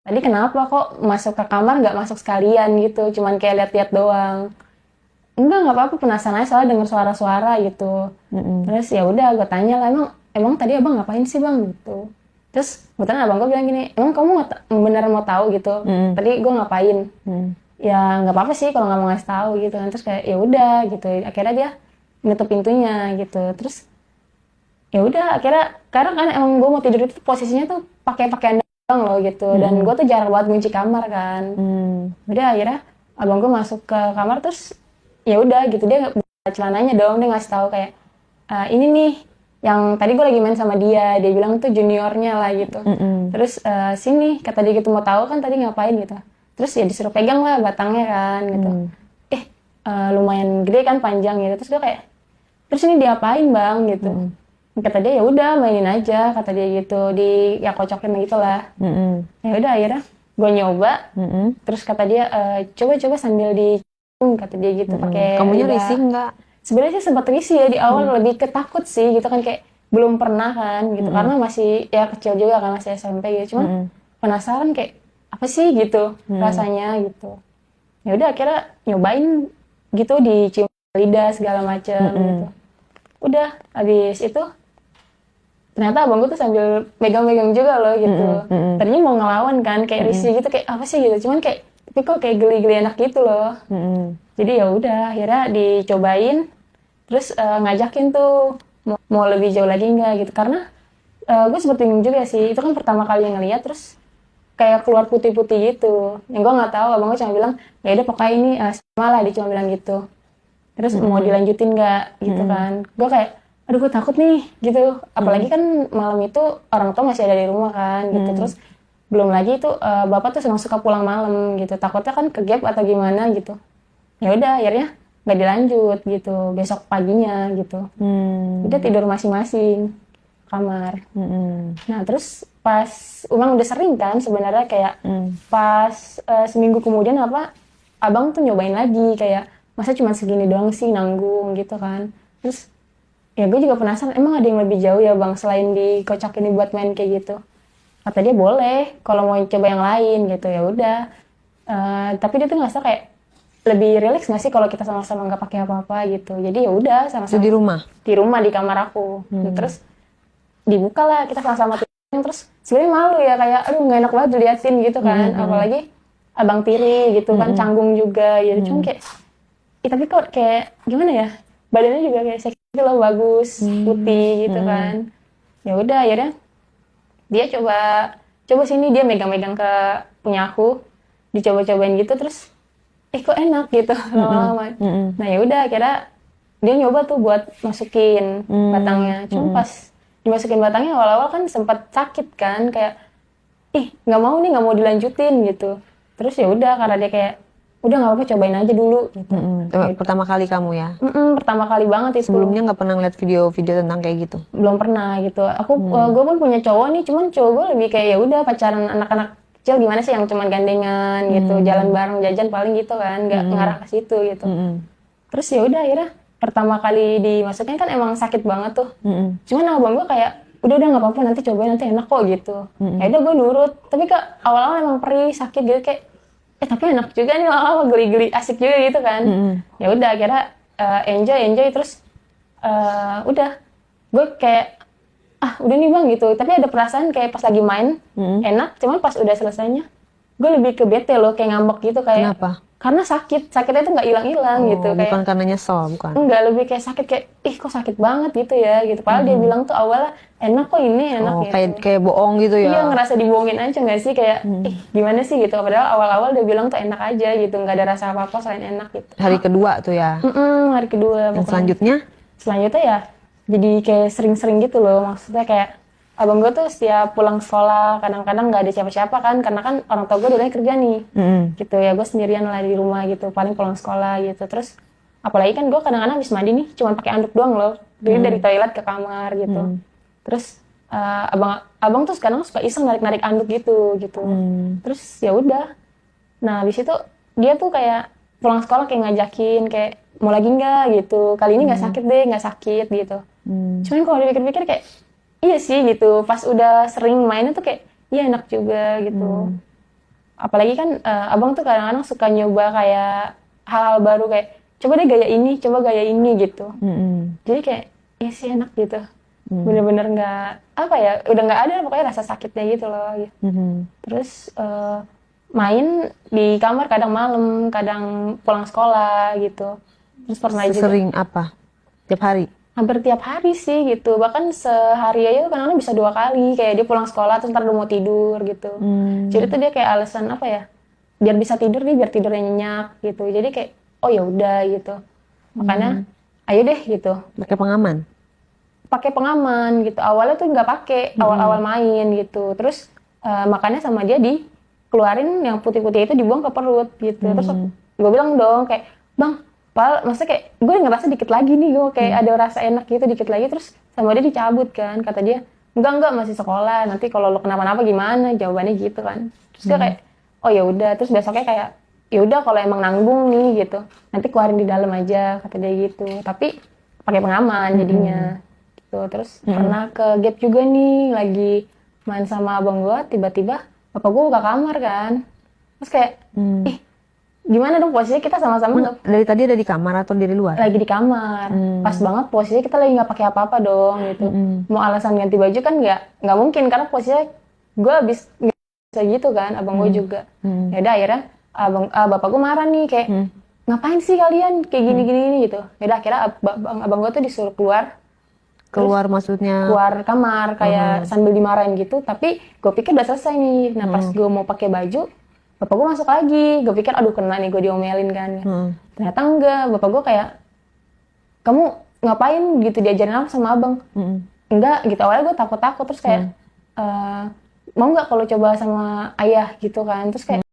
tadi kenapa kok masuk ke kamar nggak masuk sekalian gitu, cuman kayak lihat-lihat doang. Enggak, nggak apa-apa, penasaran aja soalnya denger suara-suara gitu. Terus ya udah gue tanya lah, emang tadi abang ngapain sih bang gitu. Terus kebetulan abang gue bilang gini, emang kamu beneran mau tahu gitu, tadi gue ngapain. Ya nggak apa-apa sih kalau nggak mau ngasih tahu gitu kan. Terus kayak ya udah gitu, akhirnya dia nutup pintunya gitu. Terus ya udah akhirnya, karena kan emang gue mau tidur itu posisinya tuh pakai pakaian doang loh gitu, dan gue tuh jarang banget kunci kamar kan. Udah akhirnya abang gue masuk ke kamar, terus ya udah gitu dia buka celananya dong, dia ngasih tahu kayak, ini nih yang tadi gue lagi main sama dia bilang tuh juniornya lah gitu. Terus sini kata dia gitu, mau tahu kan tadi ngapain gitu. Terus ya disuruh pegang lah batangnya kan gitu. Lumayan gede kan, panjang gitu. Terus gue kayak, terus ini diapain bang gitu. Kata dia ya udah mainin aja, kata dia gitu, ya kocokin gitu lah. Ya udah akhirnya gue nyoba. Terus kata dia, coba sambil kata dia gitu, pakai Kamunya lidah. risih nggak? Sebenarnya sih sempat risih ya di awal, lebih ketakut sih gitu kan, kayak belum pernah kan gitu, karena masih ya kecil juga kan, masih SMP gitu. Cuman penasaran kayak apa sih gitu rasanya gitu. Ya udah akhirnya nyobain gitu, dicium lidah segala macem gitu. Udah habis itu ternyata abang gue tuh sambil megang-megang juga loh gitu. Tadinya mau ngelawan kan, kayak risih gitu, kayak apa sih gitu. Cuman kayak tapi kok kayak geli-geli enak gitu loh. Jadi ya udah akhirnya dicobain, terus ngajakin tuh mau lebih jauh lagi nggak gitu, karena gue sempet bingung juga sih, itu kan pertama kali ngeliat, terus kayak keluar putih-putih gitu, yang gue nggak tahu. Abang gue cuma bilang ya udah pokoknya ini sama lah, dia cuma bilang gitu. Terus mau dilanjutin nggak gitu kan, gue kayak aduh gue takut nih gitu, apalagi kan malam itu orang tua masih ada di rumah kan gitu. Terus belum lagi itu bapak tuh senang suka pulang malam gitu, takutnya kan ke gap atau gimana gitu. Ya udah akhirnya nggak dilanjut gitu, besok paginya gitu. Udah tidur masing-masing kamar. Nah terus pas Umang udah sering kan sebenarnya, kayak pas seminggu kemudian apa, abang tuh nyobain lagi, kayak masa cuma segini doang sih nanggung gitu kan. Terus ya gue juga penasaran, emang ada yang lebih jauh ya bang selain dikocok ini buat main kayak gitu. Kata dia boleh kalau mau coba yang lain gitu. Ya udah. Tapi dia tuh ngerasa kayak lebih rileks nggak sih kalau kita sama-sama nggak pakai apa-apa gitu. Jadi ya udah Itu sama-sama di rumah? di rumah di kamar aku. Terus dibuka lah kita sama-sama tidur. Terus sebenarnya malu ya, kayak aduh nggak enak banget diliatin gitu kan. Apalagi abang tiri gitu kan, canggung juga gitu. Cuma kayak tapi kok kayak gimana ya, badannya juga kayak seksi gitu loh, bagus, putih gitu kan. Ya udah akhirnya dia coba sini, dia megang-megang ke punya aku, dicoba-cobain gitu. Terus kok enak gitu lama-lama. Nah ya udah akhirnya dia nyoba tuh buat masukin batangnya. Cuma pas dimasukin batangnya awal-awal kan sempat sakit kan, kayak nggak mau nih, nggak mau dilanjutin gitu. Terus ya udah karena dia kayak udah nggak apa-apa, cobain aja dulu gitu. Pertama kali kamu ya? Pertama kali banget itu. Sebelumnya nggak pernah ngeliat video-video tentang kayak gitu? Belum pernah gitu. Gue pun punya cowok nih, cuman cowok gue lebih kayak ya udah pacaran anak-anak kecil gimana sih, yang cuman gandengan gitu, jalan bareng, jajan paling gitu kan, nggak ngarah ke situ gitu. Terus ya udah akhirnya pertama kali dimasukin kan emang sakit banget tuh. Cuman abang gue kayak udah nggak apa-apa, nanti cobain, nanti enak kok gitu. Ya udah gue nurut. Tapi awal-awal emang perih, sakit gitu, kayak tapi enak juga nih, lama-lama geli-geli, asik juga gitu kan. Ya udah akhirnya enjoy. Terus udah gue kayak udah nih bang gitu. Tapi ada perasaan kayak pas lagi main enak, cuman pas udah selesainya gue lebih ke bete loh, kayak ngambek gitu. Kayak Kenapa? karena sakitnya tuh nggak hilang-hilang gitu. Bukan Kayak karena nyesel, bukan? enggak, lebih kayak sakit, kayak kok sakit banget gitu ya gitu. Padahal dia bilang tuh awalnya enak kok, ini enak gitu. Kayak bohong gitu ya? Iya, ngerasa dibohongin aja nggak sih, kayak gimana sih gitu. Padahal awal-awal dia bilang tuh enak aja gitu, nggak ada rasa apa-apa selain enak gitu. Hari kedua tuh ya? Hari kedua. Yang selanjutnya ya jadi kayak sering-sering gitu loh. Maksudnya kayak abang gue tuh setiap pulang sekolah kadang-kadang nggak ada siapa-siapa kan, karena kan orang tua gue dulunya kerja nih. Gitu ya, gue sendirian lah di rumah gitu, paling pulang sekolah gitu. Terus apalagi kan gue kadang-kadang habis mandi nih cuma pakai anduk doang loh, jadi dari toilet ke kamar gitu. Terus abang tuh sekarang suka iseng narik anduk gitu. Terus ya udah. Nah habis itu dia tuh kayak pulang sekolah kayak ngajakin, kayak mau lagi nggak gitu, kali ini nggak sakit deh, nggak sakit gitu. Cuman kalau dipikir-pikir kayak iya sih gitu, pas udah sering mainnya tuh kayak iya enak juga gitu. apalagi kan abang tuh kadang-kadang suka nyoba kayak hal-hal baru kayak coba deh gaya ini, coba gaya ini gitu. Jadi kayak ya sih enak gitu. Bener-bener nggak apa ya, udah nggak ada pokoknya rasa sakitnya gitu loh. Gitu. Terus main di kamar kadang malam, kadang pulang sekolah gitu. Terus pernah juga Sering apa? Tiap hari? hampir tiap hari sih gitu. Bahkan sehari aja tuh kadang-kadang bisa 2 kali. Kayak dia pulang sekolah terus ntar udah mau tidur gitu. Jadi tuh dia kayak alasan apa ya? Biar bisa tidur nih, biar tidurnya nyenyak gitu. Jadi kayak oh ya udah gitu. Makanya ayo deh gitu. Pakai pengaman? Pakai pengaman gitu. Awalnya tuh nggak pakai, awal-awal main gitu. Terus makannya sama dia dikeluarin yang putih-putih itu dibuang ke perut gitu. Terus gue bilang dong kayak, "Bang, maksudnya kayak gue ngerasa dikit lagi nih, gue kayak ada rasa enak gitu dikit lagi." Terus sama dia dicabut kan, kata dia, enggak masih sekolah, nanti kalau lo kenapa-napa gimana?" Jawabannya gitu kan. Terus gue kayak oh ya udah. Terus besoknya kayak ya udah kalau emang nanggung nih gitu, nanti keluarin di dalam aja, kata dia gitu. Tapi pakai pengaman jadinya gitu. Terus pernah ke gap juga nih, lagi main sama abang gue, tiba-tiba bapak gue buka kamar kan. Terus kayak gimana dong, posisinya kita sama-sama Dari tadi ada di kamar atau dari luar? lagi di kamar. Pas banget posisinya kita lagi nggak pakai apa-apa dong gitu. Mau alasan ganti baju kan nggak mungkin, karena posisinya gue habis bisa gitu kan, abang gue juga. Ya udah akhirnya bapak gue marah nih kayak ngapain sih kalian kayak gini gitu. Ya udah akhirnya abang gue tuh disuruh Keluar maksudnya? keluar kamar kayak sambil dimarahin gitu. Tapi gue pikir udah selesai nih. Nah pas gue mau pakai baju, bapak gue masuk lagi. Gue pikir aduh kena nih, gue diomelin kan. Ternyata enggak, bapak gue kayak, "Kamu ngapain gitu, diajarin apa sama abang?" Enggak gitu. Awalnya gue takut-takut, terus kayak mau nggak kalau coba sama ayah gitu kan. Terus kayak